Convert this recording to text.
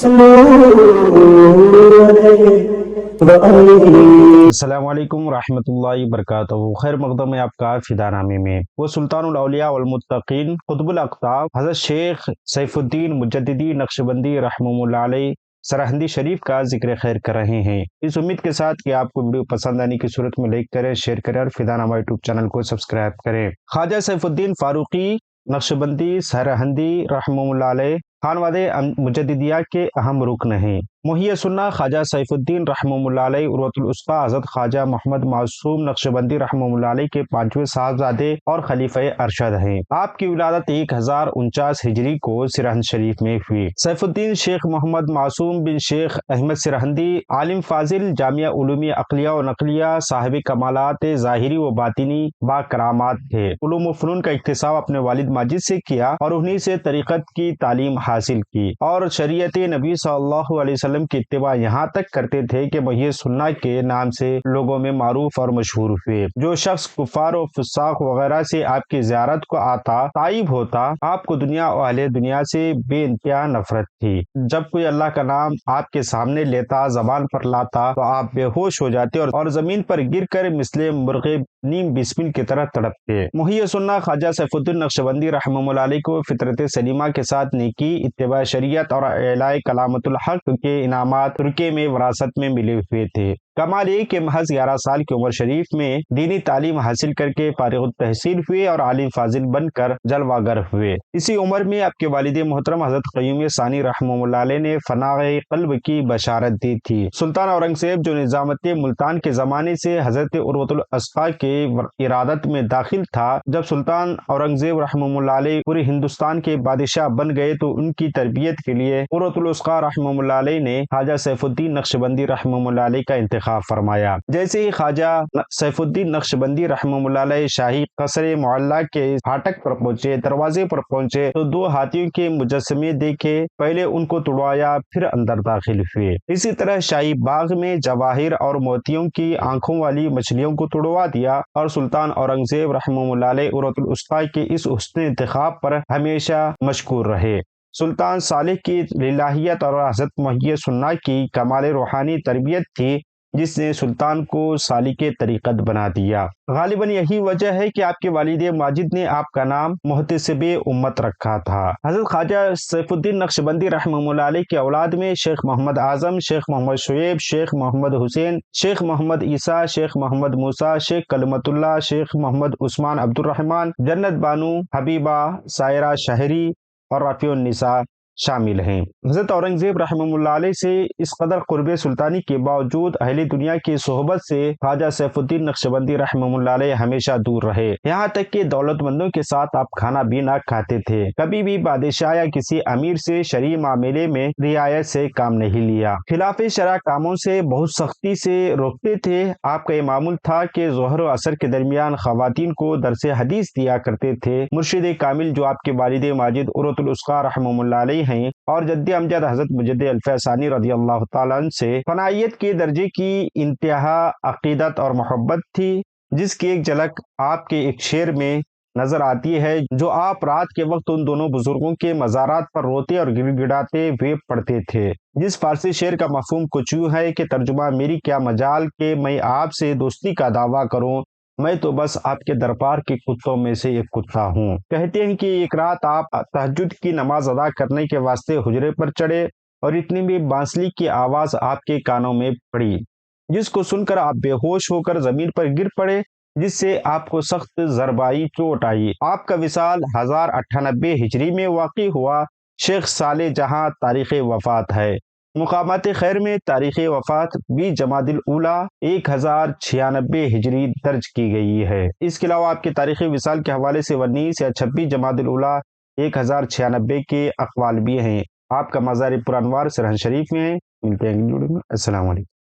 السلام علیکم ورحمۃ اللہ وبرکاتہ۔ خیر مقدم ہے آپ کا فدا نامے میں۔ وہ سلطان الاولیاء والمتقین قطب الاقطاب حضرت شیخ سیف الدین مجددی نقشبندی رحمہ اللہ علیہ سرہندی شریف کا ذکر خیر کر رہے ہیں، اس امید کے ساتھ کہ آپ کو ویڈیو پسند آنے کی صورت میں لائک کریں، شیئر کریں اور فدا نامہ یوٹیوب چینل کو سبسکرائب کریں۔ خواجہ سیف الدین فاروقی نقشبندی سرہندی رحمہ اللہ علیہ خانوادہ مجددیہ کے اہم رکن ہیں۔ محی سنہ خواجہ سیف الدین رحمہ اللہ علیہ عروۃ الوثقی حضرت خواجہ محمد معصوم نقشبندی رحمہ اللہ علیہ کے پانچویں صاحبزادے اور خلیفہ ارشد ہیں۔ آپ کی ولادت 1049 ہجری کو سرہند شریف میں ہوئی۔ سیف الدین شیخ محمد معصوم بن شیخ احمد سرہندی عالم فاضل، جامعہ علوم عقلیہ و نقلیہ، صاحب کمالات ظاہری و باطنی، با کرامات تھے۔ علوم و فنون کا اکتساب اپنے والد ماجد سے کیا اور انہی سے طریقت کی تعلیم حاصل کی، اور شریعت نبی صلی اللہ علیہ وسلم کی اتباع یہاں تک کرتے تھے کہ محی سنہ کے نام سے لوگوں میں معروف اور مشہور ہوئے۔ جو شخص کفار و فساق وغیرہ سے آپ کی زیارت کو آتا تائب ہوتا، آپ کو دنیا و اہل دنیا سے بے انتہا نفرت تھی۔ جب کوئی اللہ کا نام آپ کے سامنے لیتا، زبان پر لاتا، تو آپ بے ہوش ہو جاتے اور زمین پر گر کر مثل مرغ نیم بسمل کی طرح تڑپتے۔ محی سنہ خواجہ سیف الدین نقشبندی رحمہ اللہ علیہ کو فطرت سلیمہ کے ساتھ نیکی، اتباع شریعت اور اعلاء کلامت الحق کے انعامات ترکے میں وراثت میں ملے ہوئے تھے۔ کمال یہ کہ محض 11 سال کی عمر شریف میں دینی تعلیم حاصل کر کے فارغ التحصیل ہوئے اور عالم فاضل بن کر جلوہ گر ہوئے۔ اسی عمر میں آپ کے والد محترم حضرت قیوم ثانی رحمہ اللہ علیہ نے فناء قلب کی بشارت دی تھی۔ سلطان اورنگزیب جو نظامت ملتان کے زمانے سے حضرت عروۃ الوثقی کے ارادت میں داخل تھا، جب سلطان اورنگزیب رحمہ اللہ علیہ پورے ہندوستان کے بادشاہ بن گئے تو ان کی تربیت کے لیے عروۃ الوثقی رحمہ اللہ علیہ نے خواجہ سیف الدین نقشبندی رحمہ اللہ علیہ کا انتخاب فرمایا۔ جیسے ہی خواجہ سیف الدین نقشبندی رحمہ اللہ علیہ شاہی قصر معلیٰ کے پھاٹک پر پہنچے، دروازے پر پہنچے تو 2 ہاتھیوں کے مجسمے دیکھے، پہلے ان کو توڑوایا، پھر اندر داخل ہوئے۔ اسی طرح شاہی باغ میں جواہر اور موتیوں کی آنکھوں والی مچھلیوں کو توڑوا دیا، اور سلطان اورنگزیب رحمہ اللہ علیہ عروۃ الوثقی کے اس حسن انتخاب پر ہمیشہ مشکور رہے۔ سلطان صالح کی الہیت اور حضرت محی سنہ کی کمال روحانی تربیت تھی جس نے سلطان کو سالک طریقت بنا دیا۔ غالباً یہی وجہ ہے کہ آپ کے والد ماجد نے آپ کا نام محتسب امت رکھا تھا۔ حضرت خواجہ سیف الدین نقشبندی رحمہ اللہ علیہ کی اولاد میں شیخ محمد اعظم، شیخ محمد شعیب، شیخ محمد حسین، شیخ محمد عیسیٰ، شیخ محمد موسیٰ، شیخ کلمت اللہ، شیخ محمد عثمان عبد الرحمن، جنت بانو، حبیبہ، سائرہ شہری اور رفیع النساء شامل ہیں۔ حضرت اورنگزیب رحمہ اللہ علیہ سے اس قدر قرب سلطانی کے باوجود اہل دنیا کی صحبت سے خواجہ سیف الدین نقشبندی رحمہ اللہ علیہ ہمیشہ دور رہے، یہاں تک کہ دولت مندوں کے ساتھ آپ کھانا بھی نہ کھاتے تھے۔ کبھی بھی بادشاہ یا کسی امیر سے شرعی معاملے میں رعایت سے کام نہیں لیا، خلاف شرع کاموں سے بہت سختی سے روکتے تھے۔ آپ کا یہ معمول تھا کہ ظہر و عصر کے درمیان خواتین کو درس حدیث دیا کرتے تھے۔ مرشد کامل جو آپ کے والد ماجد عروۃ الوثقی رحمہ اللہ علیہ ہیں اور جد امجد حضرت مجد الفیض ثانی رضی اللہ تعالیٰ عنہ سے فنائیت کے درجے کی انتہا عقیدت اور محبت تھی، جس کی ایک جھلک آپ کے ایک شعر میں نظر آتی ہے جو آپ رات کے وقت ان دونوں بزرگوں کے مزارات پر روتے اور گڑ گڑاتے ہوئے پڑھتے تھے۔ جس فارسی شعر کا مفہوم کچھ یوں ہے کہ ترجمہ میری کیا مجال کہ میں آپ سے دوستی کا دعویٰ کروں، میں تو بس آپ کے دربار کے کتوں میں سے ایک کتا ہوں۔ کہتے ہیں کہ ایک رات آپ تہجد کی نماز ادا کرنے کے واسطے حجرے پر چڑھے اور اتنی بھی بانسلی کی آواز آپ کے کانوں میں پڑی، جس کو سن کر آپ بے ہوش ہو کر زمین پر گر پڑے، جس سے آپ کو سخت ضربائی چوٹ آئی۔ آپ کا وصال 1098 ہجری میں واقع ہوا۔ شیخ صالح جہاں تاریخ وفات ہے۔ مقامات خیر میں تاریخ وفات 20 جمادی الاولیٰ 1096 ہجری درج کی گئی ہے۔ اس کے علاوہ آپ کے تاریخ وصال کے حوالے سے 19 یا 26 جمادی الاولیٰ 1096 کے اقوال بھی ہیں۔ آپ کا مزار پر انوار سرہند شریف میں ہے۔ ملتے ہیں اگلی ویڈیو میں۔ السلام علیکم۔